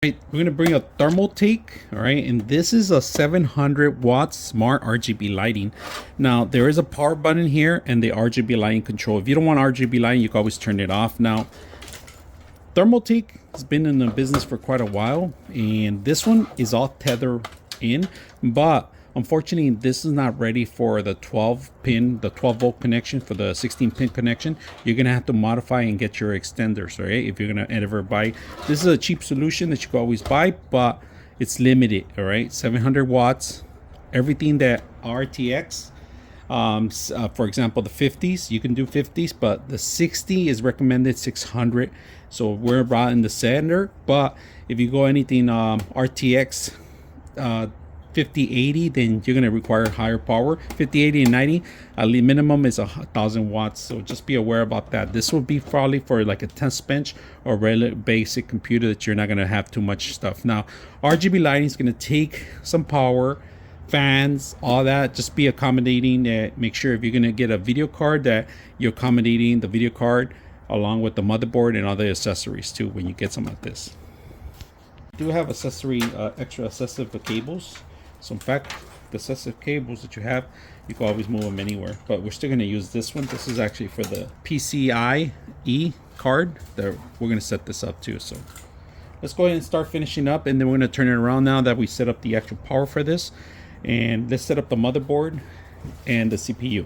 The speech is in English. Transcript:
Right, we're gonna bring a Thermaltake, all right, and this is a 700 watt smart RGB lighting. Now there is a power button here and the RGB lighting control. If you don't want RGB lighting, you can always turn it off. Now Thermaltake has been in the business for quite a while, and this one is all tether in, but unfortunately this is not ready for the 12 volt connection. For the 16 pin connection, you're gonna have to modify and get your extenders, right? If you're gonna ever buy, this is a cheap solution that you can always buy, but it's limited. All right, 700 watts, everything that RTX, for example, the 50s, you can do 50s, but the 60 is recommended 600. So we're about in the center, but if you go anything RTX 5080, then you're going to require higher power. 5080 and 90 at least minimum is 1,000 watts, so just be aware about that. This will be probably for like a test bench or really basic computer that you're not going to have too much stuff. Now RGB lighting is going to take some power, fans, all that. Just be accommodating. Make sure if you're going to get a video card that you're accommodating the video card along with the motherboard and other accessories too when you get some like this. Do have accessory extra accessive cables. So in fact, the accessive cables that you have, you can always move them anywhere, but we're still going to use this one. This is actually for the PCIe card that we're going to set this up too. So let's go ahead and start finishing up, and then we're going to turn it around now that we set up the actual power for this, and let's set up the motherboard and the CPU.